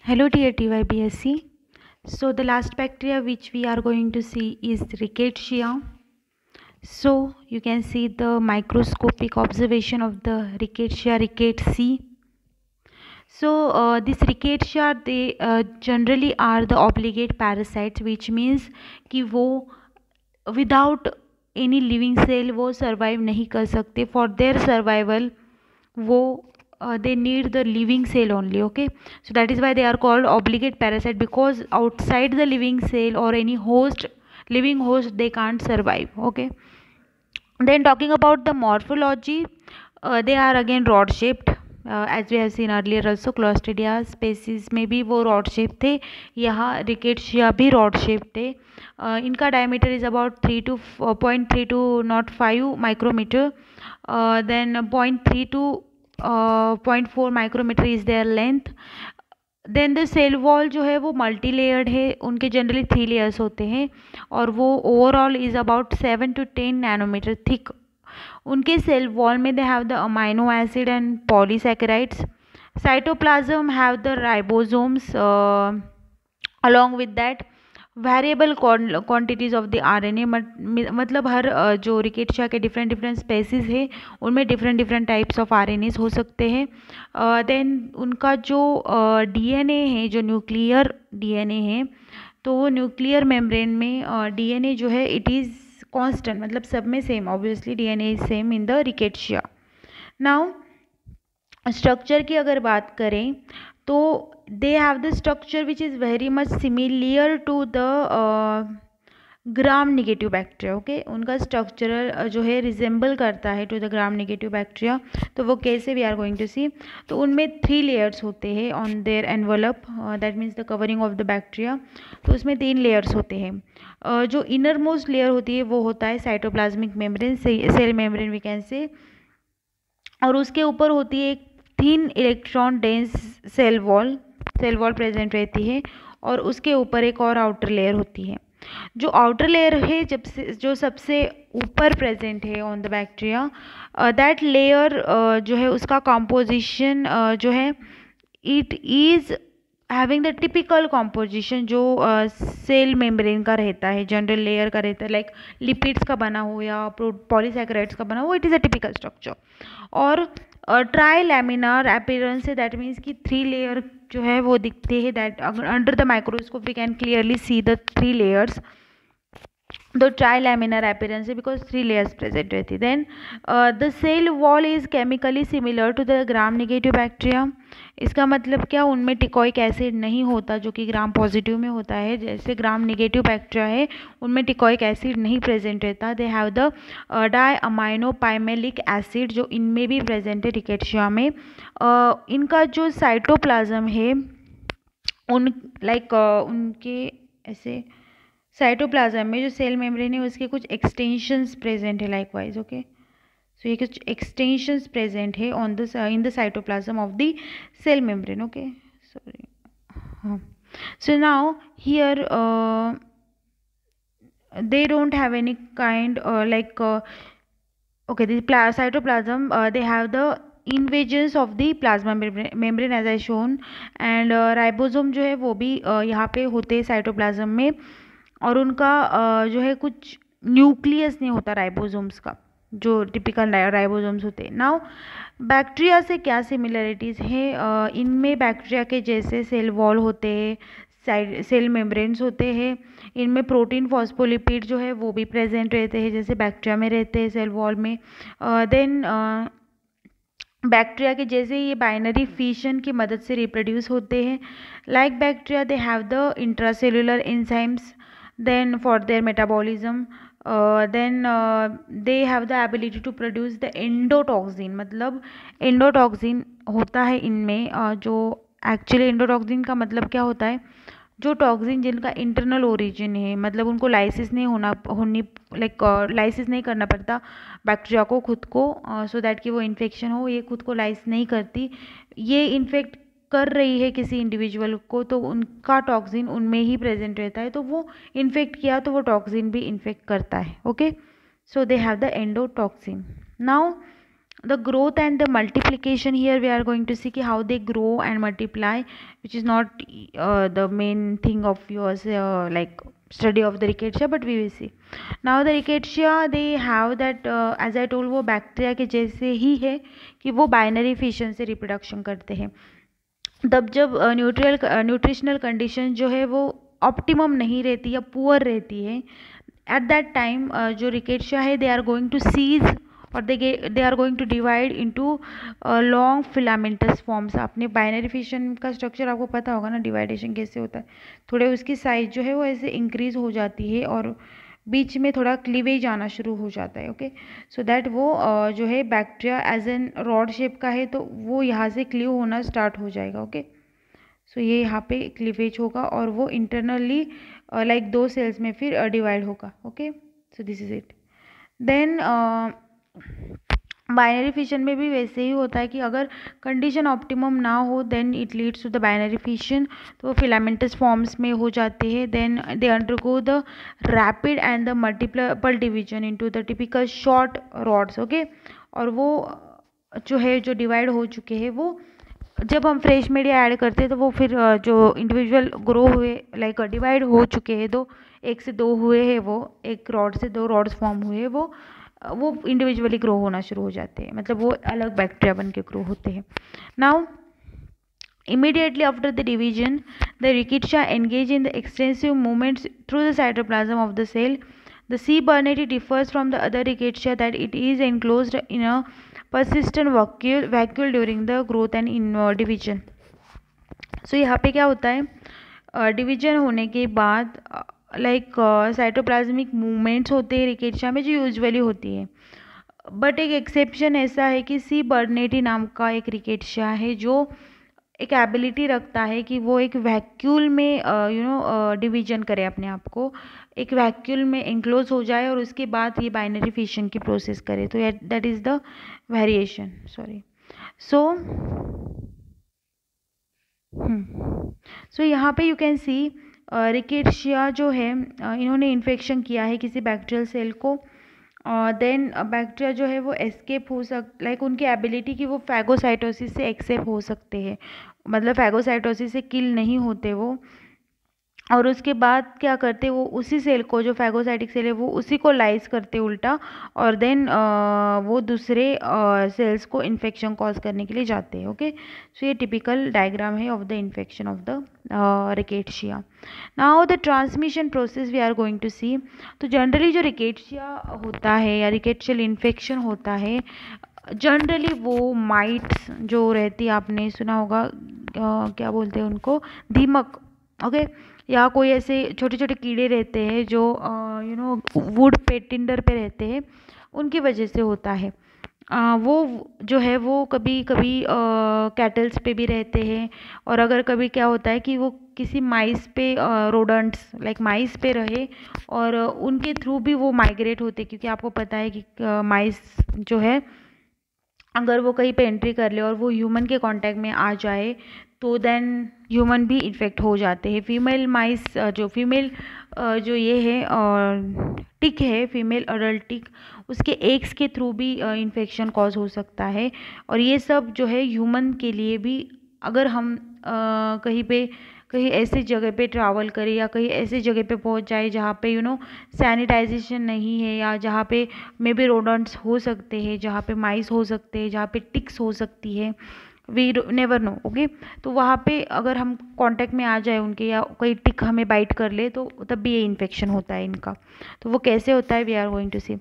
Hello dear TYBSC. So the last bacteria which we are going to see is Rickettsia. So you can see the microscopic observation of the Rickettsia rickettsii. So this Rickettsia they generally are the obligate parasites, which means कि वो without any living cell वो survive नहीं कर सकते. For their survival वो they need the living cell only. Okay, so that is why they are called obligate parasite, because outside the living cell or any living host they can't survive. Okay, then talking about the morphology, they are again rod shaped. As we have seen earlier also, Clostridia species में भी वो rod shaped थे, यहाँ Rickettsia भी rod shaped थे. इनका diameter is about 0.3 to 0.5 micrometer. Then 0.3 to 0.4 micrometer is their length. Then the cell wall जो है वो मल्टी लेयर्ड है, उनके जनरली 3 लेयर्स होते हैं और वो overall is about 7 to 10 nanometre thick. उनके सेल वॉल में they have the amino acid and polysaccharides. Cytoplasm have the ribosomes along with that variable quantities of the RNA. मतलब हर जो रिकेट्शिया के डिफरेंट स्पेसीज है उनमें डिफरेंट टाइप्स ऑफ आरएनएस हो सकते हैं. देन उनका जो डीएनए है, जो न्यूक्लियर डीएनए है, तो वो न्यूक्लियर मेम्ब्रेन में डीएनए जो है इट इज़ कांस्टेंट, मतलब सब में same. Obviously DNA is same in the rickettsia. Now structure की अगर बात करें तो they have the structure which is very much similar to the gram negative bacteria. Okay, उनका स्ट्रक्चरल जो है रिजेंबल करता है to the gram negative bacteria. तो वो कैसे we are going to see. तो उनमें 3 लेयर्स होते हैं on their envelope, that means the covering of the bacteria. तो उसमें 3 लेयर्स होते हैं. जो इनर मोस्ट लेयर होती है वो होता है cytoplasmic membrane, cell membrane we can say, और उसके ऊपर होती है एक thin electron dense cell wall present रहती है, और उसके ऊपर एक और आउटर लेयर होती है. जो आउटर लेयर है जो सबसे ऊपर प्रेजेंट है on the bacteria, that layer जो है उसका कॉम्पोजिशन जो है it is having the typical composition जो सेल मेम्ब्रेन का रहता है, जनरल लेयर का रहता है, लाइक लिपिड्स का बना हो या पॉलीसैकेराइड्स का बना हो. It is a typical structure. और ट्राई लैमिनार अपीयरेंस है, दैट मीन्स कि 3 लेयर जो है वो दिखते हैं. That under the microscope we can clearly see the 3 layers. The trilaminar appearance because 3 layers present रहती. Then the cell wall is chemically similar to the gram negative bacteria. इसका मतलब क्या, उनमें टिकोइक एसिड नहीं होता जो कि ग्राम पॉजिटिव में होता है. जैसे ग्राम नेगेटिव बैक्टीरिया है उनमें टिकोइक एसिड नहीं प्रेजेंट रहता. They have the diaminopimelic acid जो इनमें भी प्रेजेंट है रिकेट्शिया में. इनका जो साइटोप्लाज्म है उनके ऐसे साइटोप्लाज्म में जो सेल मेम्ब्रेन है उसके कुछ एक्सटेंशंस प्रेजेंट है लाइकवाइज. ओके, सो ये कुछ एक्सटेंशंस प्रेजेंट है on the in the cytoplasm of the cell membrane. Okay, sorry. So now here they don't have any kind okay, the cytoplasm they have the invasions of the plasma membrane as I shown, and ribosome जो है वो भी यहाँ पे होते हैं cytoplasm में, और उनका जो है कुछ न्यूक्लियस नहीं होता राइबोसोम्स का, जो टिपिकल राइबोसोम्स होते हैं. नाउ बैक्टीरिया से क्या सिमिलरिटीज़ है, इनमें बैक्टीरिया के जैसे सेल वॉल होते हैं, सेल मेम्ब्रेन्स होते हैं. इनमें प्रोटीन फॉस्फोलिपिड जो है वो भी प्रेजेंट रहते हैं जैसे बैक्टीरिया में रहते हैं सेल वॉल में. देन बैक्टीरिया के जैसे ये बाइनरी फिशन की मदद से रिप्रोड्यूस होते हैं. Like bacteria they have the intracellular enzymes then for their metabolism, then they have the ability to produce the endotoxin. मतलब endotoxin होता है इनमें, जो एक्चुअली एंडोटॉक्सिन का मतलब क्या होता है, जो टॉक्सिन जिनका इंटरनल ओरिजिन है, मतलब उनको लाइसिस नहीं करना पड़ता बैक्टीरिया को खुद को, सो दैट कि वो इन्फेक्शन हो. ये खुद को लाइस नहीं करती, ये इन्फेक्ट कर रही है किसी इंडिविजुअल को तो उनका टॉक्सिन उनमें ही प्रेजेंट रहता है, तो वो इन्फेक्ट किया तो वो टॉक्सिन भी इन्फेक्ट करता है. Okay, so they have the endotoxin. Now the growth and the multiplication, here we are going to see how they grow and multiply, which is not the main thing of yours like study of the rickettsia, but we will see. Now the rickettsia, they have that as I told, वो bacteria के जैसे ही है कि वो binary fission से reproduction करते हैं. तब जब न्यूट्रिशनल कंडीशन जो है वो ऑप्टिमम नहीं रहती या पुअर रहती है, एट दैट टाइम जो रिकेट्शिया है they are going to cease और they are going to divide into long filamentous forms. आपने बाइनरी फिशन का स्ट्रक्चर आपको पता होगा ना, डिवाइडेशन कैसे होता है. थोड़े उसकी साइज जो है वो ऐसे इंक्रीज हो जाती है और बीच में थोड़ा क्लीवेज आना शुरू हो जाता है. ओके, सो दैट वो जो है bacteria as an rod shape का है तो वो यहाँ से क्लीव होना स्टार्ट हो जाएगा. ओके, सो ये यहाँ पे क्लीवेज होगा और वो इंटरनली लाइक 2 सेल्स में फिर डिवाइड होगा. Okay, so this is it. Then binary fission में भी वैसे ही होता है कि अगर कंडीशन ऑप्टिमम ना हो then it leads to the binary fission, तो वो फिलामेंटस फॉर्म्स में हो जाते हैं. Then they undergo the rapid and the multiple division into the typical short rods. Okay, और वो जो है जो डिवाइड हो चुके हैं वो जब हम फ्रेश मीडिया ऐड करते हैं तो वो फिर जो इंडिविजुअल ग्रो हुए लाइक डिवाइड हो चुके हैं, 1 से 2 हुए हैं, वो एक रॉड से 2 रॉड्स फॉर्म हुए, वो इंडिविजुअली ग्रो होना शुरू हो जाते हैं, मतलब वो अलग बैक्टीरिया बन के ग्रो होते हैं. Now immediately after the division, the rickettsia engage in the extensive movements through the cytoplasm of the cell. The C. burnetii differs from the other rickettsia that it is enclosed in a persistent vacuole during the growth and in division. So यहाँ पे क्या होता है, division होने के बाद like cytoplasmic movements होते हैं रिकेट्शिया में जो यूजुअली होती है. बट एक एक्सेप्शन ऐसा है कि सी बर्नेटी नाम का एक रिकेट्शिया है जो एक एबिलिटी रखता है कि वो एक वैक्यूल में डिवीजन करे, अपने आप को एक वैक्यूल में एंक्लोज हो जाए और उसके बाद ये बाइनरी फिशन की प्रोसेस करे. तो that is the variation. Sorry. So यहाँ पे यू कैन सी रिकेट्शिया जो है इन्होंने इन्फेक्शन किया है किसी बैक्टीरियल सेल को, देन बैक्टीरिया जो है वो एस्केप हो लाइक उनकी एबिलिटी कि वो फैगोसाइटोसिस से एक्सेप हो सकते हैं, मतलब फैगोसाइटोसिस से किल नहीं होते वो, और उसके बाद क्या करते वो उसी सेल को जो फैगोसाइटिक सेल है वो उसी को लाइज करते उल्टा, और देन वो दूसरे सेल्स को इन्फेक्शन कॉज करने के लिए जाते हैं. ओके, सो ये टिपिकल डायग्राम है of the infection of the rickettsia. Now the transmission process we are going to see. तो जनरली जो रिकेट्शिया होता है या रिकेट्शियल इन्फेक्शन होता है, जनरली वो माइट्स जो रहती है, आपने सुना होगा क्या बोलते हैं उनको, दीमक. ओके, या कोई ऐसे छोटे छोटे कीड़े रहते हैं जो वुड पे टिंडर पे रहते हैं, उनकी वजह से होता है. वो जो है वो कभी कभी कैटल्स पे भी रहते हैं, और अगर कभी क्या होता है कि वो किसी माइस पे रोडेंट्स लाइक माइस पे रहे और उनके थ्रू भी वो माइग्रेट होते, क्योंकि आपको पता है कि माइस जो है अगर वो कहीं पे एंट्री कर ले और वो ह्यूमन के कांटेक्ट में आ जाए तो देन ह्यूमन भी इन्फेक्ट हो जाते हैं. फीमेल माइस जो फीमेल जो ये है टिक है, फीमेल अडल्ट टिक, उसके एग्स के थ्रू भी इन्फेक्शन कॉज हो सकता है. और ये सब जो है ह्यूमन के लिए भी, अगर हम कहीं ऐसी जगह पे ट्रैवल करें या कहीं ऐसी जगह पे पहुंच जाए जहाँ पे सैनिटाइजेशन नहीं है, या जहाँ पे मे बी रोडेंट्स हो सकते हैं, जहाँ पे माइस हो सकते हैं, जहाँ पे टिक्स हो सकती है, वी नेवर नो. ओके, तो वहाँ पे अगर हम कांटेक्ट में आ जाए उनके, या कोई टिक हमें बाइट कर ले, तो तब भी ये इन्फेक्शन होता है इनका. तो वो कैसे होता है वी आर गोइंग टू सी.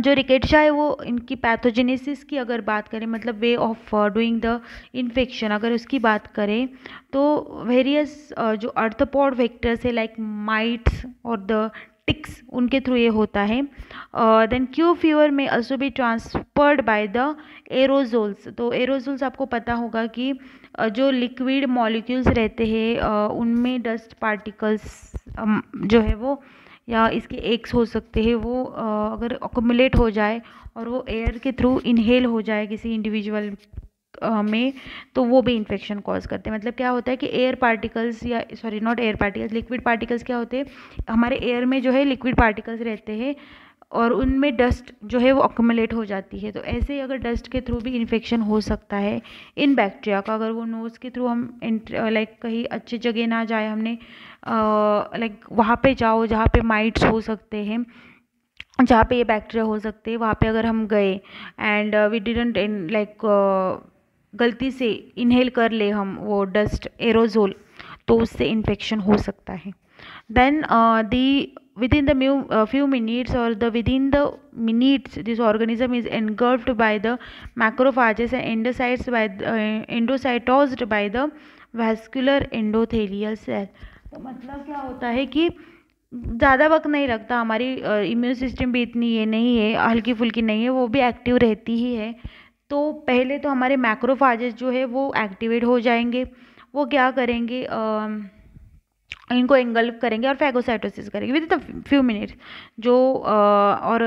जो रिकेट्शिया है वो इनकी पैथोजेनेसिस की अगर बात करें, मतलब way of doing the infection अगर उसकी बात करें, तो वेरियस जो अर्थोपॉड वेक्टर्स है लाइक माइट्स और द टिक्स, उनके थ्रू ये होता है. देन क्यू फीवर में also be transferred by the aerosols. तो एरोजोल्स आपको पता होगा कि जो लिक्विड मॉलिक्यूल्स रहते हैं उनमें डस्ट पार्टिकल्स जो है वो, या इसके एग्स हो सकते हैं, वो अगर अकोमुलेट हो जाए और वो एयर के थ्रू इनहेल हो जाए किसी इंडिविजुअल में, तो वो भी इन्फेक्शन कॉज करते हैं. मतलब क्या होता है कि एयर पार्टिकल्स, या sorry not air particles, liquid particles क्या होते हैं, हमारे एयर में जो है लिक्विड पार्टिकल्स रहते हैं, और उनमें डस्ट जो है वो अक्यूमुलेट हो जाती है। तो ऐसे ही अगर डस्ट के थ्रू भी इन्फेक्शन हो सकता है इन बैक्टीरिया का, अगर वो नोज़ के थ्रू हम लाइक कहीं अच्छी जगह ना जाए, हमने लाइक वहाँ पे जाओ जहाँ पे माइट्स हो सकते हैं, जहाँ पे ये बैक्टीरिया हो सकते हैं, वहाँ पे अगर हम गए एंड वी डिडंट लाइक गलती से इनहेल कर ले हम वो डस्ट एरोजोल, तो उससे इन्फेक्शन हो सकता है। Then within the few minutes or the within the minutes this organism is engulfed by the macrophages and endocytes by endocytosed by the vascular endothelial cell। तो मतलब क्या होता है कि ज़्यादा वक्त नहीं लगता, हमारी इम्यून सिस्टम भी इतनी ये नहीं है, हल्की फुल्की नहीं है, वो भी एक्टिव रहती ही है। तो पहले तो हमारे मैक्रोफाजेस जो है वो एक्टिवेट हो जाएंगे, वो क्या करेंगे, इनको एंगल्फ करेंगे और फैगोसाइटोसिस करेंगे विद द फ्यू मिनट्स। जो और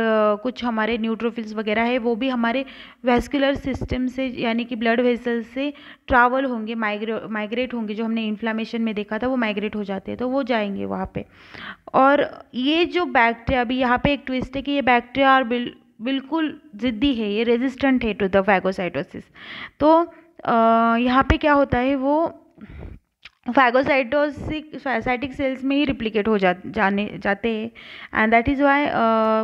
कुछ हमारे न्यूट्रोफिल्स वगैरह है वो भी हमारे वेस्कुलर सिस्टम से यानी कि ब्लड वेसल से ट्रैवल होंगे, माइग्रेट होंगे। जो हमने इन्फ्लामेशन में देखा था वो माइग्रेट हो जाते हैं, तो वो जाएंगे वहाँ पे। और ये जो बैक्टीरिया, अभी यहाँ पे एक ट्विस्ट है कि ये बैक्टीरिया बिल्कुल ज़िद्दी है, ये रेजिस्टेंट है टू द फैगोसाइटोसिस। तो यहाँ पे क्या होता है, वो फैगोसाइटिक सेल्स में ही रिप्लिकेट हो जाते हैं एंड दैट इज़ वाई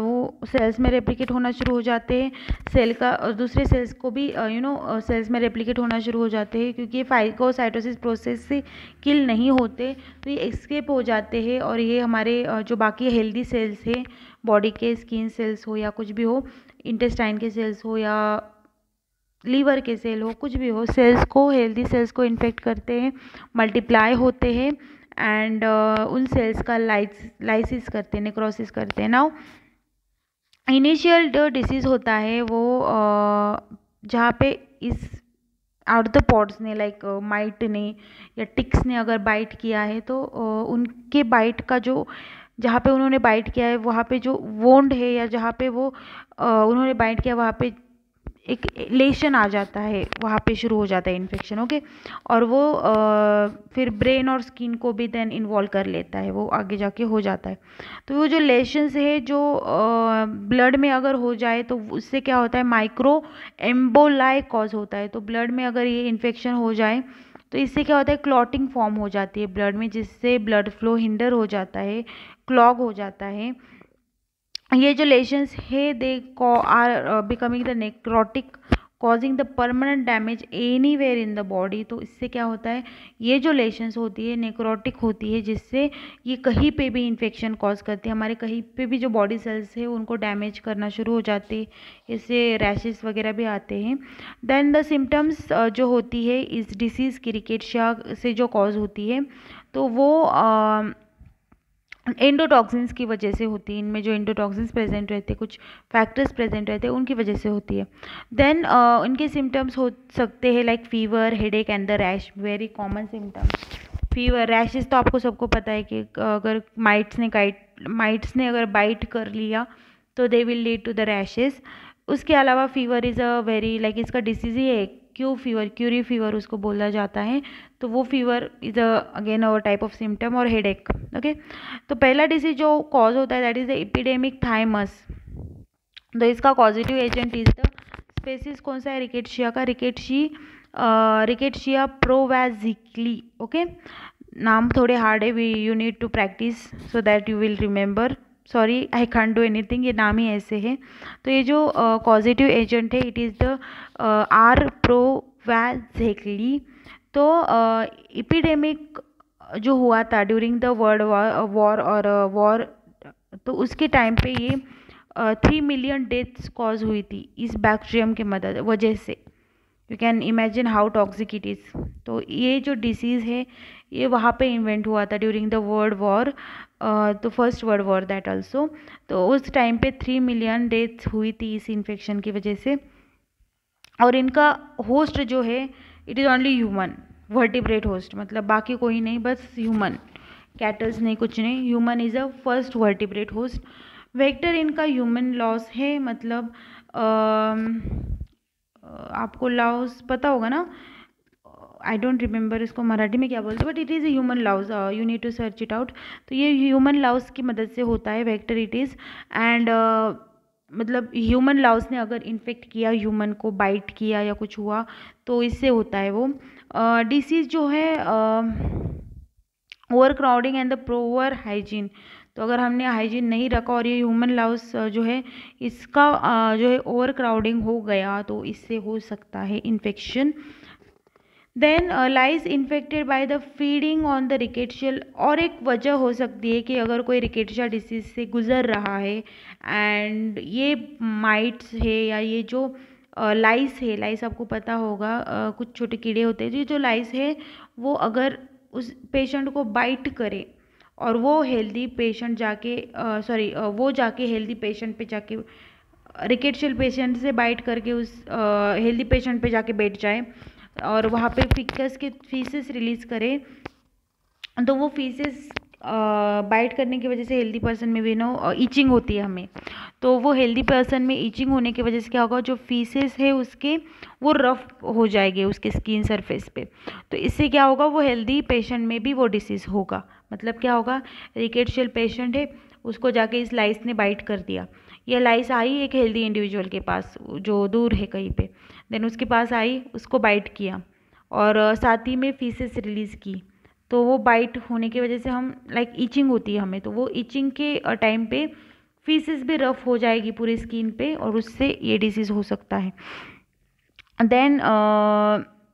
वो सेल्स में रेप्लिकेट होना शुरू हो जाते हैं। सेल का और दूसरे सेल्स को भी सेल्स में रेप्लिकेट होना शुरू हो जाते हैं, क्योंकि ये फैगोसाइटोसिस प्रोसेस से किल नहीं होते, तो ये एस्केप हो जाते हैं। और ये हमारे जो बाकी हेल्दी सेल्स हैं बॉडी के, स्किन सेल्स हो या कुछ भी हो, इंटेस्टाइन के सेल्स हो या लीवर के सेल हो, कुछ भी हो, सेल्स को, हेल्दी सेल्स को इन्फेक्ट करते हैं, मल्टीप्लाई होते हैं एंड उन सेल्स का लाइसिस करते हैं, नेक्रोसिस करते हैं। नाउ इनिशियल जो डिसीज़ होता है वो जहाँ पे इस आर्थ्रोपॉड्स ने लाइक माइट ने या टिक्स ने अगर बाइट किया है, तो उनके बाइट का जो जहाँ पे उन्होंने बाइट किया है वहाँ पे जो वोंड है या जहाँ पे वो उन्होंने बाइट किया वहाँ पे एक लेशन आ जाता है, वहाँ पे शुरू हो जाता है इन्फेक्शन। ओके, और वो फिर ब्रेन और स्किन को भी देन इन्वॉल्व कर लेता है, वो आगे जाके हो जाता है। तो वो जो लेशंस है जो ब्लड में अगर हो जाए तो उससे क्या होता है, माइक्रो एम्बोलाई कॉज होता है। तो ब्लड में अगर ये इन्फेक्शन हो जाए तो इससे क्या होता है, क्लॉटिंग फॉर्म हो जाती है ब्लड में, जिससे ब्लड फ्लो हिंडर हो जाता है, क्लॉग हो जाता है। ये जो लेशंस है they are becoming the necrotic, causing the permanent damage anywhere in the body. तो इससे क्या होता है, ये जो लेशंस होती है नेक्रोटिक होती है, जिससे ये कहीं पे भी इन्फेक्शन कॉज करती है, हमारे कहीं पे भी जो बॉडी सेल्स है उनको डैमेज करना शुरू हो जाते हैं, इससे रैशेस वगैरह भी आते हैं। देन द सिम्टम्स जो होती है इस डिसीज़ की, रिकेट्शिया से जो कॉज होती है, तो वो एंडोटॉक्सिन्स की वजह से होती है। इनमें जो एंडोटॉक्सिन्स प्रेजेंट रहते हैं, कुछ फैक्टर्स प्रेजेंट रहते हैं, उनकी वजह से होती है। देन इनके सिम्टम्स हो सकते हैं like fever, headache and the rash, very common symptoms. Fever, rashes तो आपको सबको पता है कि अगर माइट्स ने अगर बाइट कर लिया तो they will lead to the rashes. उसके अलावा fever is a very like इसका डिसीज़ ही है क्यूरी फीवर उसको बोला जाता है। तो वो fever is again our type of symptom. और हेडेक। ओके, तो पहला डिसीज जो कॉज होता है that is the epidemic thymus. तो इसका positive agent is the species कौन सा है, रिकेट्शिया का, रिकेट्शिया प्रोवाजिकली। ओके, नाम थोड़े हार्ड है, we you need to practice so that you will remember. Sorry, I can't do anything, ये नाम ही ऐसे है। तो ये जो पॉजिटिव एजेंट है it is the R prowazekii. तो एपिडेमिक जो हुआ था ड्यूरिंग द वर्ल्ड वॉर, तो उसके टाइम पे ये 3 मिलियन डेथ्स कॉज हुई थी इस बैक्टीरियम के वजह से। You can imagine how toxic it is. तो ये जो डिसीज़ है ये वहाँ पे इन्वेंट हुआ था ड्यूरिंग द वर्ल्ड वॉर, तो first world war that also. तो उस टाइम पे 3 मिलियन डेथ्स हुई थी इस इन्फेक्शन की वजह से। और इनका होस्ट जो है it is only human, vertebrate host, मतलब बाकी कोई नहीं, बस ह्यूमन, कैटल्स नहीं, कुछ नहीं, human is a first vertebrate host. Vector इनका ह्यूमन लॉस है, मतलब आपको लॉस पता होगा ना, आई डोंट रिमेंबर इसको मराठी में क्या बोलते, but it is human louse, you need to search it out. तो ये ह्यूमन लॉस की मदद से होता है वेक्टर इट इज़। एंड मतलब ह्यूमन लाउस ने अगर इन्फेक्ट किया, ह्यूमन को बाइट किया या कुछ हुआ, तो इससे होता है वो डिसीज़ जो है over crowding and the poor hygiene. तो अगर हमने हाइजीन नहीं रखा और ये ह्यूमन लाउस जो है इसका जो है ओवर क्राउडिंग हो गया, तो इससे हो सकता है infection. Then lice infected by the feeding on the rickettsial. और एक वजह हो सकती है कि अगर कोई रिकेट्शिया डिसीज से गुजर रहा है एंड ये माइट्स है या ये जो लाइस है, लाइस आपको पता होगा कुछ छोटे कीड़े होते हैं, जो लाइस है वो अगर उस पेशेंट को बाइट करे और वो हेल्दी पेशेंट जाके वो जाके हेल्दी पेशेंट पे जाके रिकेट्शियल पेशेंट से बाइट करके उस हेल्दी पेशेंट पे जाके बैठ जाए और वहाँ पे फिकस के फीसेस रिलीज़ करे, तो वो फीसेस बाइट करने की वजह से हेल्दी पर्सन में भी ईचिंग होती है हमें। तो वो हेल्दी पर्सन में ईचिंग होने की वजह से क्या होगा, जो फीसेस है उसके वो रफ हो जाएंगे उसके स्किन सरफेस पे। तो इससे क्या होगा, वो हेल्दी पेशेंट में भी वो डिसीज़ होगा। मतलब क्या होगा, रिकेट्शियल पेशेंट है, उसको जाके इस लाइस ने बाइट कर दिया। ये लाइस आई एक हेल्दी इंडिविजुअल के पास जो दूर है कहीं पे, देन उसके पास आई, उसको बाइट किया और साथ ही में फीसेस रिलीज़ की। तो वो बाइट होने की वजह से हम लाइक ईचिंग होती है हमें, तो वो ईचिंग के टाइम पे फीसेस भी रफ हो जाएगी पूरी स्किन पे और उससे ये डिसीज़ हो सकता है। Then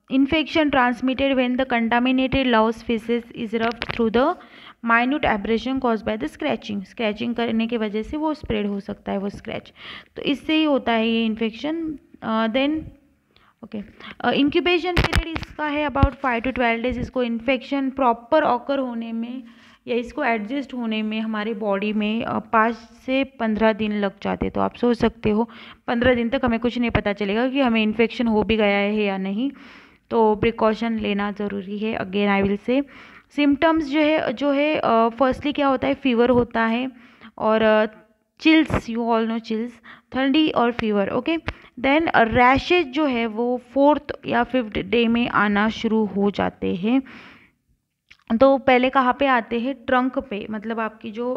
infection transmitted when the contaminated louse faeces is rough through the minute abrasion cause by the scratching करने की वजह से वो स्प्रेड हो सकता है वो स्क्रैच, तो इससे ही होता है ये infection. Then okay, incubation period इसका है अबाउट 5 to 12 डेज। इसको इन्फेक्शन प्रॉपर ऑकर होने में या इसको एडजस्ट होने में हमारे बॉडी में 5 से 15 दिन लग जाते। तो आप सोच सकते हो 15 दिन तक हमें कुछ नहीं पता चलेगा कि हमें इन्फेक्शन हो भी गया है या नहीं, तो प्रिकॉशन लेना ज़रूरी है। Again I will say symptoms जो है फर्स्टली क्या होता है, फीवर होता है और chills, you all know chills, ठंडी और फीवर। ओके, देन रैशेज जो है वो 4th या 5th डे में आना शुरू हो जाते हैं। तो पहले कहाँ पे आते हैं, ट्रंक पे, मतलब आपकी जो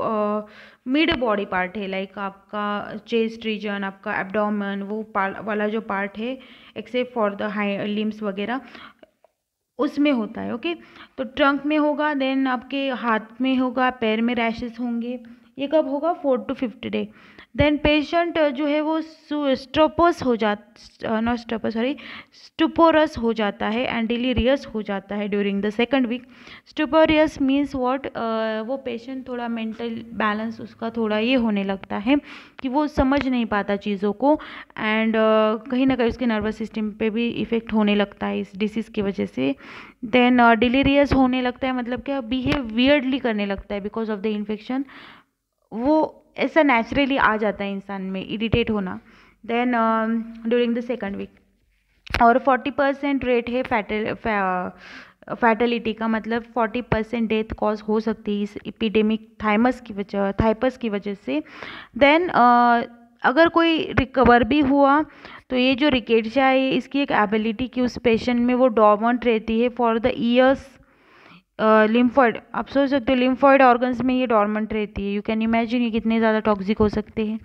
मिड बॉडी पार्ट है, लाइक आपका चेस्ट रीजन, आपका एब्डोमेन, वो वाला जो पार्ट है except for the high limbs वगैरह, उसमें होता है। ओके, तो ट्रंक में होगा, देन आपके हाथ में होगा, पैर में रैशेस होंगे। ये कब होगा, 4th to 5th day. Then patient जो है वो स्टोपोरस हो जाता है एंड डिलीरियस हो जाता है during the 2nd week. Stuporous means what, वो पेशेंट थोड़ा मेंटल बैलेंस उसका थोड़ा ये होने लगता है कि वो समझ नहीं पाता चीज़ों को एंड कहीं ना कहीं उसके नर्वस सिस्टम पे भी इफ़ेक्ट होने लगता है इस डिसीज़ की वजह से। देन डिलीरियस होने लगता है, मतलब क्या, बिहेव वियर्डली करने लगता है बिकॉज ऑफ द इन्फेक्शन, वो ऐसा नेचुरली आ जाता है इंसान में इरिटेट होना। Then during the 2nd week और 40% रेट है फैटलिटी का, मतलब 40% डेथ कॉज हो सकती है इस एपिडेमिक थाइपस की वजह से। देन अगर कोई रिकवर भी हुआ तो ये जो रिकेट्शिया है इसकी एक एबिलिटी कि उस पेशेंट में वो डॉर्मेंट रहती है फॉर द ईयर्स। लिम्फॉइड, आप सोच सकते हो लिम्फॉइड ऑर्गन्स में ये डॉर्मेंट रहती है। यू कैन इमेजिन ये कितने ज़्यादा टॉक्सिक हो सकते हैं।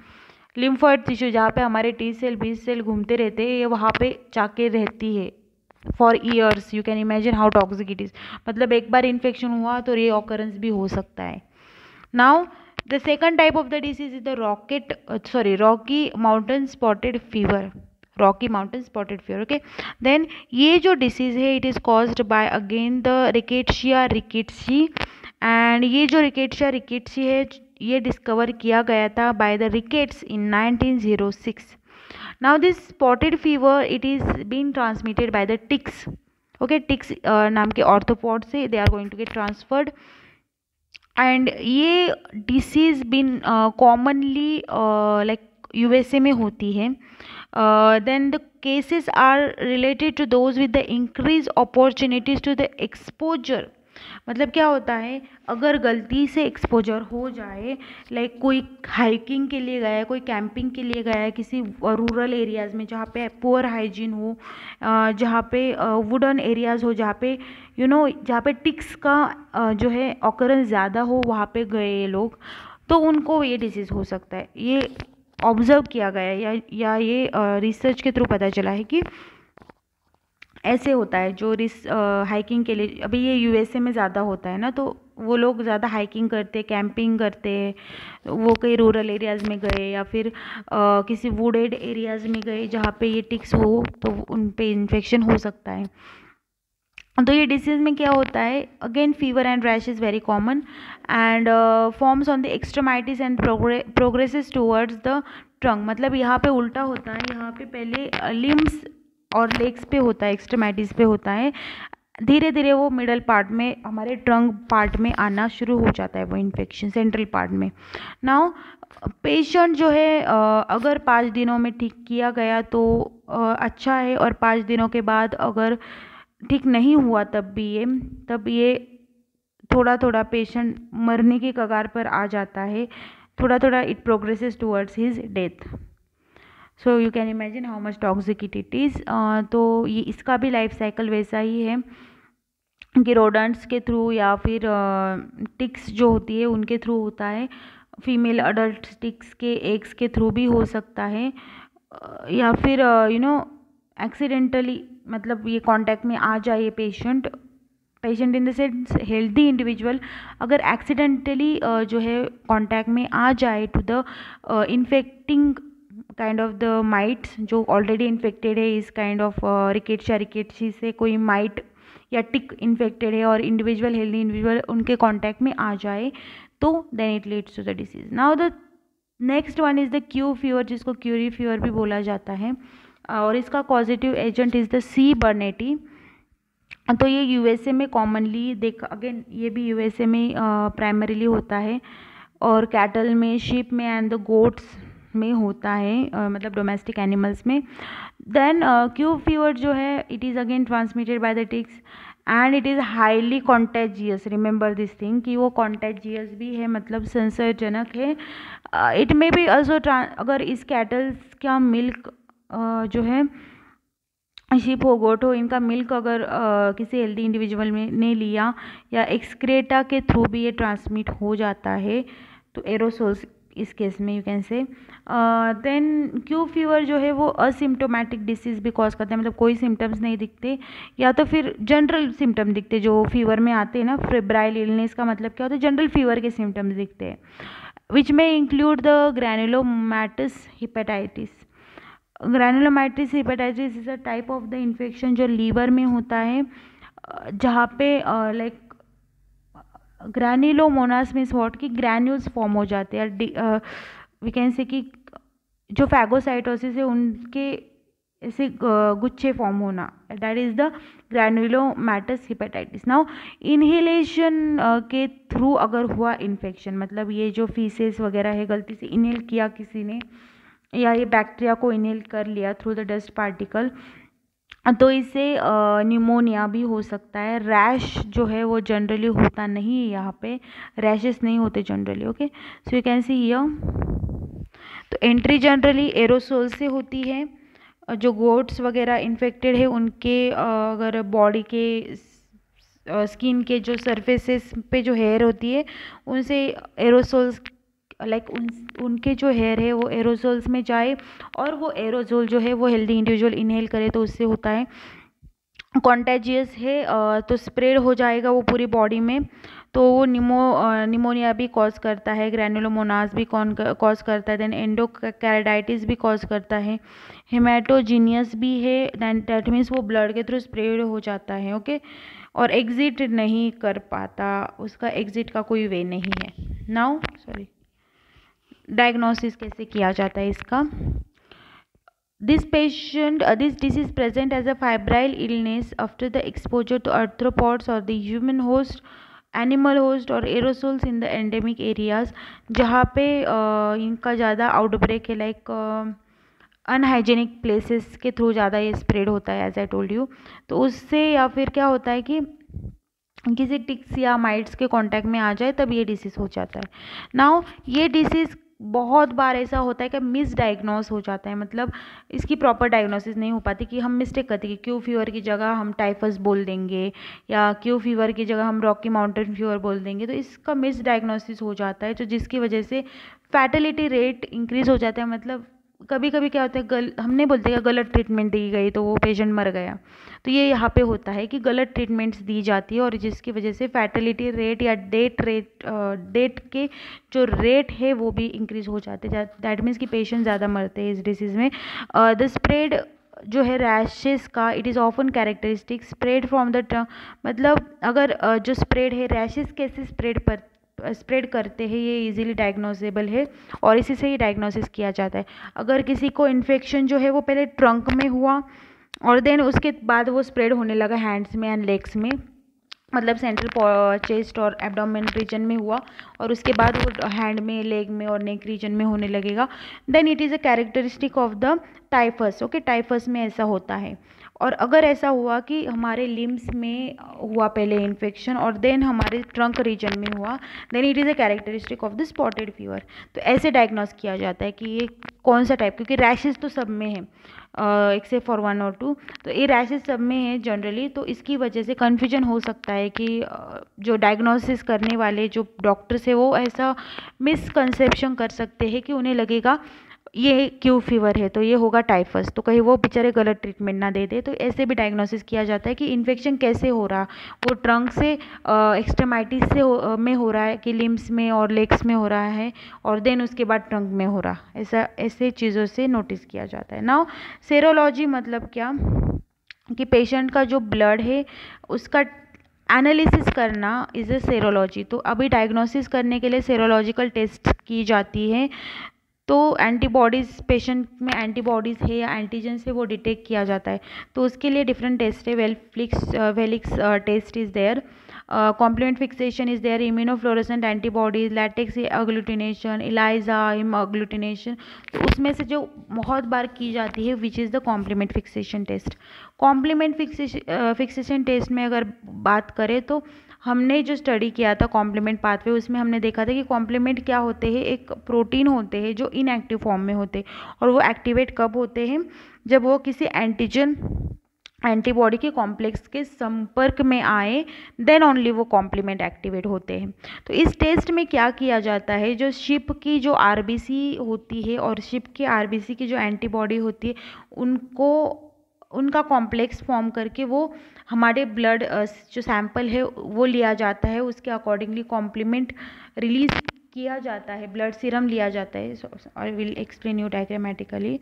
लिम्फॉइड टिश्यू जहाँ पे हमारे T सेल B सेल घूमते रहते हैं, ये वहाँ पे जाके रहती है for years. You can imagine how toxic it is. मतलब एक बार इन्फेक्शन हुआ तो री ऑकरेंस भी हो सकता है। Now the second type of the disease is the Rocky Mountain spotted fever. Okay, then ये जो डिसीज़ है it is caused by again the rickettsia rickettsii and ये जो रिकेट्शिया रिकेट्सी है ये डिस्कवर किया गया था by the Ricketts in 1906। Now this spotted fever it is been transmitted by the ticks. Okay, ticks नाम के ऑर्थोपॉड से they are going to get transferred and ये disease been commonly like USA में होती है। Then the cases are related to those with the increase opportunities to the exposure. मतलब क्या होता है, अगर गलती से एक्सपोजर हो जाए, लाइक कोई हाइकिंग के लिए गया है, कोई कैंपिंग के लिए गया है किसी रूरल एरियाज़ में जहाँ पे पुअर हाइजीन हो, जहाँ पे वुडन एरियाज़ हो, जहाँ पे जहाँ पे टिक्स का जो है ऑकरेंस ज़्यादा हो, वहाँ पे गए ये लोग, तो उनको ये डिसीज़ हो सकता है। ये ऑब्जर्व किया गया है या ये रिसर्च के थ्रू पता चला है कि ऐसे होता है। जो हाइकिंग के लिए, अभी ये यूएसए में ज़्यादा होता है ना, तो वो लोग ज़्यादा हाइकिंग करते, कैंपिंग करते हैं, वो कई रूरल एरियाज़ में गए या फिर किसी वुडेड एरियाज़ में गए जहाँ पे ये टिक्स हो, तो उन पे इन्फेक्शन हो सकता है। तो ये डिसीज़ में क्या होता है, again fever and rash is very common and forms on the extremities and progresses towards the trunk. मतलब यहाँ पे उल्टा होता है, यहाँ पे पहले लिम्स और लेग्स पे होता है, एक्सट्रीमाइटीज पे होता है, धीरे धीरे वो मिडल पार्ट में, हमारे ट्रंक पार्ट में आना शुरू हो जाता है वो इन्फेक्शन, सेंट्रल पार्ट में। नाउ पेशेंट जो है अगर 5 दिनों में ठीक किया गया तो अच्छा है, और 5 दिनों के बाद अगर ठीक नहीं हुआ तब ये थोड़ा थोड़ा पेशेंट मरने की कगार पर आ जाता है, थोड़ा थोड़ा it progresses towards his death. So you can imagine how much toxic it is. तो ये इसका भी लाइफ साइकिल वैसा ही है कि रोडेंट्स के थ्रू या फिर टिक्स जो होती है उनके थ्रू होता है, फीमेल अडल्ट टिक्स के एग्स के थ्रू भी हो सकता है, या फिर एक्सीडेंटली, मतलब ये कांटेक्ट में आ जाए patient in the sense healthy individual अगर एक्सीडेंटली जो है कांटेक्ट में आ जाए to the infecting kind of the mites जो ऑलरेडी इन्फेक्टेड है, इस काइंड ऑफ रिकेट्शी से कोई माइट या टिक इन्फेक्टेड है और इंडिविजुअल हेल्दी इंडिविजुअल उनके कांटेक्ट में आ जाए, तो then it leads to the disease. Now the next one is the Q fever, जिसको क्यूरी फीवर भी बोला जाता है, और इसका positive agent is the C burnetii. तो ये यूएसए में कॉमनली अगेन ये भी यूएसए में प्राइमरीली होता है, और कैटल में, शीप में एंड द गोट्स में होता है, मतलब डोमेस्टिक एनिमल्स में। देन क्यू फीवर जो है, it is again transmitted by the ticks and it is highly contagious. Remember this thing कि वो कॉन्टेजियस भी है, मतलब संसर्गजनक है। इट मे बी ऑल्सो अगर इस कैटल्स का मिल्क जो है, शीप हो, गोट हो, इनका मिल्क अगर किसी हेल्दी इंडिविजुअल ने लिया या एक्सक्रेटा के थ्रू भी ये ट्रांसमिट हो जाता है, तो एरोसोल्स इस केस में you can say. Then Q fever जो है वो असिम्टोमेटिक डिसीज़ भी कॉज करता है, मतलब कोई सिम्टम्स नहीं दिखते, या तो फिर जनरल सिम्टम दिखते जो फीवर में आते हैं ना। फेब्राइल इलनेस का मतलब क्या होता है, जनरल फीवर के सिम्टम्स दिखते हैं, विच में include the granulomatous hepatitis. Granulomatous hepatitis is a type of the infection जो लीवर में होता है, जहाँ पे लाइक ग्रैनुलोमोनास मीन्स व्हाट, कि ग्रैन्यूल्स फॉर्म हो जाते हैं, वी कैन से कि जो फैगोसाइटोसिस है उनके ऐसे गुच्छे फॉर्म होना, that is the granulomatous hepatitis. Now inhalation के थ्रू अगर हुआ इन्फेक्शन, मतलब ये जो फीसेस वगैरह है गलती से इनहेल किया किसी ने, या ये बैक्टीरिया को इनहेल कर लिया थ्रू द डस्ट पार्टिकल, तो इससे न्यूमोनिया भी हो सकता है। रैश जो है वो जनरली होता नहीं है, यहाँ पे रैशेस नहीं होते generally. Okay, so you can see here. तो एंट्री जनरली एरोसोल से होती है, जो गोट्स वगैरह इन्फेक्टेड है उनके अगर बॉडी के स्किन के जो सरफेसेस पे जो हेयर होती है उनसे एरोसोल्स लाइक उनके जो हेयर है वो एरोसोल्स में जाए, और वो एरोसोल जो है वो हेल्दी इंडिविजुअल इनहेल करे, तो उससे होता है कॉन्टेजियस है, तो स्प्रेड हो जाएगा वो पूरी बॉडी में, तो वो निमोनिया भी कॉज करता है, ग्रैनुलोमोनास भी कॉज करता है, देन एंडोकार्डाइटिस भी कॉज करता है, हेमाटोजीनियस भी है, दैन दैट मीन्स वो ब्लड के थ्रू स्प्रेड हो जाता है। ओके, और एग्जिट नहीं कर पाता, उसका एग्जिट का कोई वे नहीं है। नाउ डायग्नोसिस कैसे किया जाता है इसका। This disease present as a febrile illness after the exposure to arthropods or the human host, animal host और aerosols in the endemic areas, जहाँ पे इनका ज़्यादा आउटब्रेक है, लाइक अनहाइजेनिक प्लेसेस के थ्रू ज़्यादा ये स्प्रेड होता है, एज आई टोल्ड यू। तो उससे या फिर क्या होता है कि किसी टिक्स या माइट्स के कांटेक्ट में आ जाए तब ये डिसीज़ हो जाता है। नाउ ये डिसीज़ बहुत बार ऐसा होता है कि मिस डायग्नोस हो जाता है, मतलब इसकी प्रॉपर डायग्नोसिस नहीं हो पाती, कि हम मिस्टेक करते हैं कि क्यू फीवर की जगह हम टाइफस बोल देंगे या क्यू फीवर की जगह हम रॉकी माउंटेन फीवर बोल देंगे, तो इसका मिस डायग्नोसिस हो जाता है, तो जिसकी वजह से फैटेलिटी रेट इंक्रीज हो जाता है। मतलब कभी कभी क्या होता है, हमने बोलते हैं गलत ट्रीटमेंट दी गई तो वो पेशेंट मर गया, तो ये यहाँ पे होता है कि गलत ट्रीटमेंट्स दी जाती है और जिसकी वजह से फैटेलिटी रेट या डेट के जो रेट है वो भी इंक्रीज हो जाते हैं। दैट मीन्स कि पेशेंट ज़्यादा मरते हैं इस डिसीज़ में। द स्प्रेड जो है रैशेस का, it is often characteristic spread from the tongue, मतलब अगर जो स्प्रेड है, रैशेस कैसे स्प्रेड करते हैं ये इजीली डायग्नोसेबल है और इसी से ही डायग्नोसिस किया जाता है। अगर किसी को इन्फेक्शन जो है वो पहले ट्रंक में हुआ और देन उसके बाद वो स्प्रेड होने लगा हैंड्स में एंड लेग्स में, मतलब सेंट्रल चेस्ट और एब्डोमेन रीजन में हुआ और उसके बाद वो हैंड में, लेग में और नेक रीजन में होने लगेगा, then it is a characteristic of the typhus. Okay, typhus में ऐसा होता है। और अगर ऐसा हुआ कि हमारे लिम्स में हुआ पहले इन्फेक्शन और देन हमारे ट्रंक रीजन में हुआ, then it is a characteristic of the spotted fever. तो ऐसे डायग्नोस किया जाता है कि ये कौन सा टाइप, क्योंकि रैशेस तो सब में है एक्सेप्ट फॉर 1 और 2, तो ये रैशेस सब में है जनरली, तो इसकी वजह से कन्फ्यूजन हो सकता है कि जो डायग्नोसिस करने वाले जो डॉक्टर्स है वो ऐसा मिसकंसेप्शन कर सकते हैं कि उन्हें लगेगा ये क्यू फीवर है तो ये होगा टाइफस, तो कहीं वो बेचारे गलत ट्रीटमेंट ना दे दे। तो ऐसे भी डायग्नोसिस किया जाता है कि इन्फेक्शन कैसे हो रहा, वो ट्रंक से एक्सट्रेमाइटिस से में हो रहा है कि लिम्स में और लेग्स में हो रहा है और देन उसके बाद ट्रंक में हो रहा, ऐसे चीज़ों से नोटिस किया जाता है। नाउ सेरोलॉजी मतलब क्या, कि पेशेंट का जो ब्लड है उसका एनालिसिस करना इज़ अ सेरोलॉजी। तो अभी डायग्नोसिस करने के लिए सेरोलॉजिकल टेस्ट की जाती है, तो एंटीबॉडीज़, पेशेंट में एंटीबॉडीज़ है या एंटीजेंस है वो डिटेक्ट किया जाता है, तो उसके लिए डिफरेंट टेस्ट है। Weil Felix test is there, complement fixation is there, immunofluorescent antibodies, latex agglutination, ELISA haem agglutination, तो उसमें से जो बहुत बार की जाती है which is the complement fixation test. Complement fixation test में अगर बात करें तो हमने जो स्टडी किया था कॉम्प्लीमेंट पाथवे, उसमें हमने देखा था कि कॉम्प्लीमेंट क्या होते हैं, एक प्रोटीन होते हैं जो इनएक्टिव फॉर्म में होते हैं और वो एक्टिवेट कब होते हैं, जब वो किसी एंटीजन एंटीबॉडी के कॉम्प्लेक्स के संपर्क में आए, देन ओनली वो कॉम्प्लीमेंट एक्टिवेट होते हैं। तो इस टेस्ट में क्या किया जाता है, जो शिप की जो आरबीसी होती है और शिप की आरबीसी की जो एंटीबॉडी होती है उनको, उनका कॉम्प्लेक्स फॉर्म करके वो हमारे ब्लड जो सैंपल है वो लिया जाता है, उसके अकॉर्डिंगली कॉम्प्लीमेंट रिलीज किया जाता है, ब्लड सीरम लिया जाता है। आई विल एक्सप्लेन यू डायग्रामेटिकली।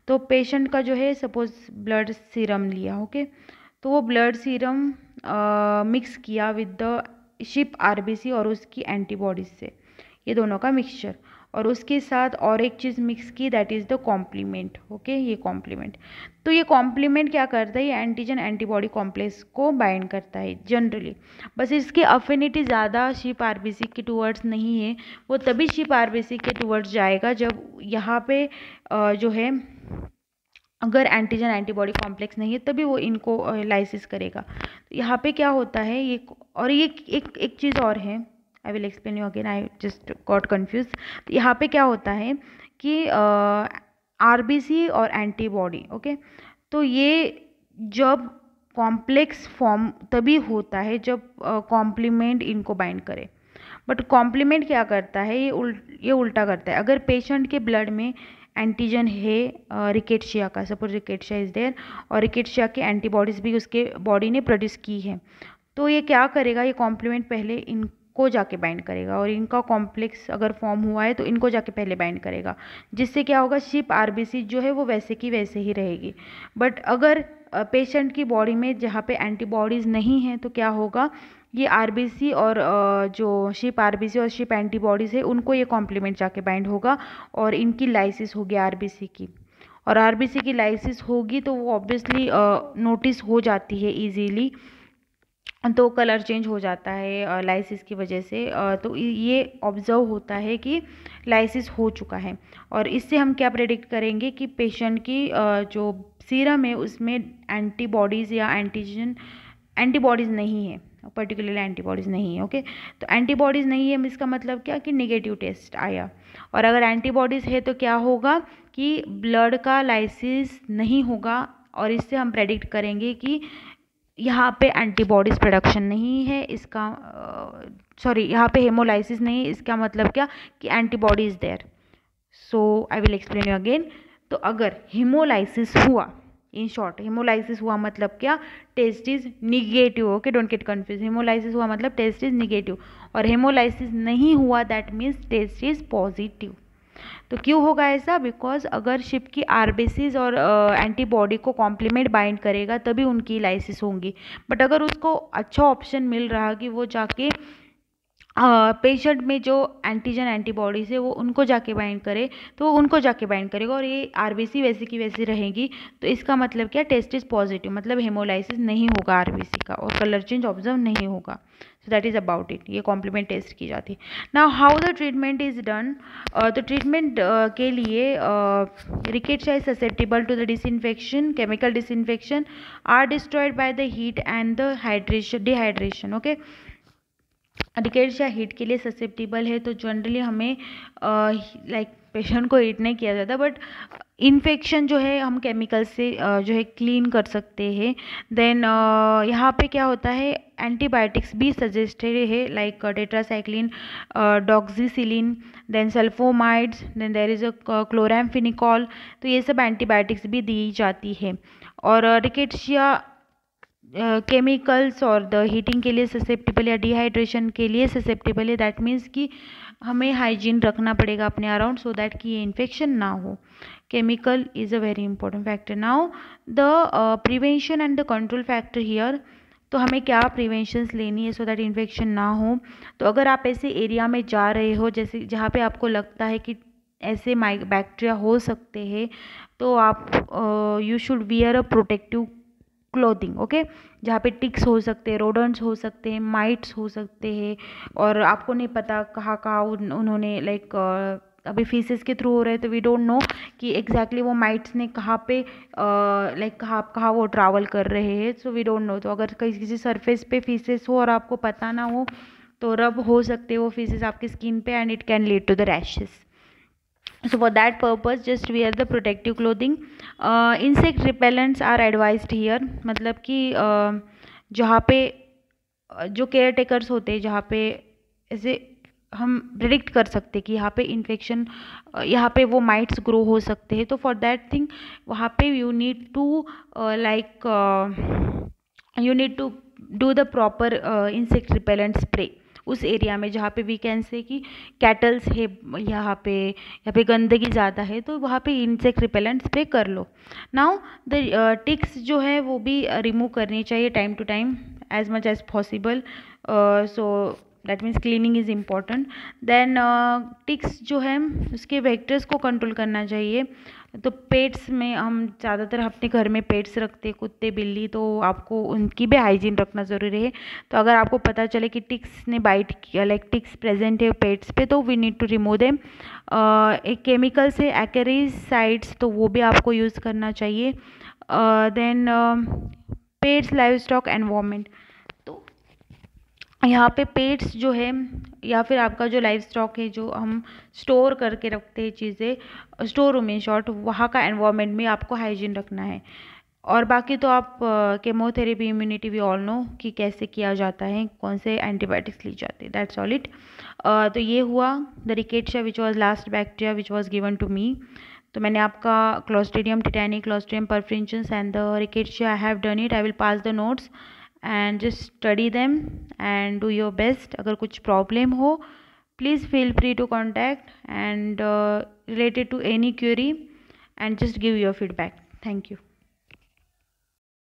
तो पेशेंट का जो है सपोज ब्लड सीरम लिया, ओके, तो वो ब्लड सीरम मिक्स किया विद द शिप आरबीसी और उसकी एंटीबॉडीज से, ये दोनों का मिक्सचर, और उसके साथ और एक चीज़ मिक्स की, that is the complement. Okay, ये कॉम्प्लीमेंट, तो ये कॉम्प्लीमेंट क्या करता है, ये एंटीजन एंटीबॉडी कॉम्प्लेक्स को बाइंड करता है जनरली, बस इसकी अफिनिटी ज़्यादा शिप आरबीसी के टूवर्ड्स नहीं है, वो तभी शिप आरबीसी के टूवर्ड्स जाएगा जब यहाँ पे जो है अगर एंटीजन एंटीबॉडी कॉम्प्लेक्स नहीं है तभी वो इनको लाइसिस करेगा। तो यहाँ पे क्या होता है, ये और ये एक चीज़ और है, आई will explain you again, I just got confuse. तो यहाँ पे क्या होता है कि आरबीसी और एंटीबॉडी, ओके, तो ये जब कॉम्प्लेक्स फॉर्म तभी होता है जब कॉम्प्लीमेंट इनको बाइंड करे, बट कॉम्प्लीमेंट क्या करता है, ये उल्टा करता है। अगर पेशेंट के ब्लड में एंटीजन है रिकेट्शिया का, सपोज रिकेट्शिया इज़ देयर और रिकेट्शिया के एंटीबॉडीज़ भी उसके बॉडी ने प्रोड्यूस की है, तो ये क्या करेगा, ये कॉम्प्लीमेंट पहले इनको जाके बाइंड करेगा और इनका कॉम्प्लेक्स अगर फॉर्म हुआ है तो इनको जाके पहले बाइंड करेगा, जिससे क्या होगा, शिप आरबीसी जो है वो वैसे की वैसे ही रहेगी। बट अगर पेशेंट की बॉडी में जहाँ पे एंटीबॉडीज़ नहीं हैं तो क्या होगा, ये आरबीसी और जो शिप आरबीसी और शिप एंटीबॉडीज़ है उनको ये कॉम्प्लीमेंट जाके बाइंड होगा और इनकी लाइसिस होगी आरबीसी की, और आरबीसी की लाइसिस होगी तो वो ऑब्वियसली नोटिस हो जाती है इजीली, तो कलर चेंज हो जाता है लाइसिस की वजह से, तो ये ऑब्जर्व होता है कि लाइसिस हो चुका है, और इससे हम क्या प्रेडिक्ट करेंगे कि पेशेंट की जो सीरम है उसमें एंटीबॉडीज़ या एंटीजन एंटीबॉडीज़ नहीं है, पर्टिकुलरली एंटीबॉडीज़ नहीं है। ओके, तो एंटीबॉडीज़ नहीं है इसका मतलब क्या कि नेगेटिव टेस्ट आया, और अगर एंटीबॉडीज़ है तो क्या होगा कि ब्लड का लाइसिस नहीं होगा, और इससे हम प्रेडिक्ट करेंगे कि यहाँ पे एंटीबॉडीज़ प्रोडक्शन नहीं है, इसका सॉरी यहाँ पे हेमोलाइसिस नहीं है, इसका मतलब क्या कि antibody is there. So I will explain you again. तो अगर हेमोलाइसिस हुआ, इन शॉर्ट हेमोलाइसिस हुआ मतलब क्या, test is negative. Okay, don't get confuse, haemolysis हुआ मतलब टेस्ट इज निगेटिव, और हेमोलाइसिस नहीं हुआ that means test is positive. तो क्यों होगा ऐसा, बिकॉज अगर शिप की आरबीसीज और एंटीबॉडी को कॉम्प्लीमेंट बाइंड करेगा तभी उनकी लाइसिस होंगी, बट अगर उसको अच्छा ऑप्शन मिल रहा कि वो जाके पेशेंट में जो एंटीजन एंटीबॉडीज़ है वो उनको जाके बाइंड करे, तो वो उनको जाके बाइंड करेगा और ये आरबीसी वैसी की वैसी रहेगी, तो इसका मतलब क्या, टेस्ट इज पॉजिटिव, मतलब हेमोलाइसिस नहीं होगा आरबीसी का और कलर चेंज ऑब्जर्व नहीं होगा। So that is about it, ये कॉम्प्लीमेंट टेस्ट की जाती है। Now how the treatment is done. तो ट्रीटमेंट के लिए rickettsia is susceptible to the disinfection, chemical disinfection are destroyed by the heat and the hydration dehydration. Okay, rickettsia heat के लिए susceptible है, तो जनरली हमें लाइक पेशेंट को heat नहीं किया जाता, बट इन्फेक्शन जो है हम केमिकल से जो है क्लीन कर सकते हैं। देन यहाँ पे क्या होता है, एंटीबायोटिक्स भी सजेस्टेड है, like tetracycline, doxycycline, then sulphonamides, then there is a chloramphenicol, तो ये सब एंटीबायोटिक्स भी दी जाती है। और रिकेट्शिया केमिकल्स और द हीटिंग के लिए ससेप्टेबल या डिहाइड्रेशन के लिए ससेप्टेबल है, दैट मीन्स कि हमें हाइजीन रखना पड़ेगा अपने अराउंड सो दैट कि ये इन्फेक्शन ना हो। Chemical is a very important factor. Now the prevention and the control factor here, तो हमें क्या प्रिवेंशंस लेनी है सो दैट इन्फेक्शन ना हो। तो अगर आप ऐसे एरिया में जा रहे हो जैसे जहाँ पे आपको लगता है कि ऐसे बैक्टीरिया हो सकते हैं, तो आप you should wear a protective clothing. Okay, जहाँ पे टिक्स हो सकते हैं, रोडेंट्स हो सकते हैं, माइट्स हो सकते हैं, और आपको नहीं पता कहाँ कहाँ उन्होंने लाइक अभी फीसेस के थ्रू हो रहे हैं, तो वी डोंट नो कि एग्जैक्टली वो माइट्स ने कहाँ पे लाइक कहाँ वो ट्रैवल कर रहे हैं, सो वी डोंट नो। तो अगर किसी सरफेस पे फीसेस हो और आपको पता ना हो तो रब हो सकते हैं वो फीसेस आपकी स्किन पे and it can lead to the rashes. So for that purpose just wear the protective clothing. Insect repellents are advised here, मतलब कि जहाँ पे जो केयर टेकर्स होते हैं, जहाँ पे ऐसे हम प्रिडिक्ट कर सकते कि यहाँ पे इन्फेक्शन, यहाँ पे वो माइट्स ग्रो हो सकते हैं, तो फॉर दैट थिंग वहाँ पे you need to you need to do the proper insect repellent spray उस एरिया में जहाँ पे वी कैन से कि कैटल्स है, यहाँ पे गंदगी ज़्यादा है, तो वहाँ पे इंसेक्ट रिपेलेंट स्प्रे कर लो। नाउ द टिक्स जो है वो भी रिमूव करनी चाहिए time to time as much as possible, so that means cleaning is important. Then ticks जो है उसके वेक्टर्स को कंट्रोल करना चाहिए। तो पेट्स में हम ज़्यादातर अपने घर में पेट्स रखते हैं, कुत्ते बिल्ली, तो आपको उनकी भी हाइजीन रखना ज़रूरी है। तो अगर आपको पता चले कि टिक्स ने बाइट किया, लाइक टिक्स प्रेजेंट है पेट्स पे, तो we need to remove them. एक केमिकल से एक्रीसाइड्स, तो वो भी आपको यूज़ करना चाहिए। Then pets livestock environment, तो यहाँ पे पेट्स जो है या फिर आपका जो लाइव स्टॉक है जो हम स्टोर करके रखते हैं चीज़ें स्टोर रूम में शॉर्ट, वहाँ का एनवायरनमेंट में आपको हाइजीन रखना है। और बाकी तो आप केमोथेरेपी इम्यूनिटी भी ऑल नो कि कैसे किया जाता है, कौन से एंटीबायोटिक्स ली जाती है, दैट्स ऑल इट। तो ये हुआ the rickettsia which was last bacteria which was given to me. तो मैंने आपका clostridium tetani, clostridium perfringens and the rickettsia I have done it. I will pass the notes and just study them and do your best. अगर कुछ problem हो please feel free to contact and related to any query and just give your feedback. Thank you.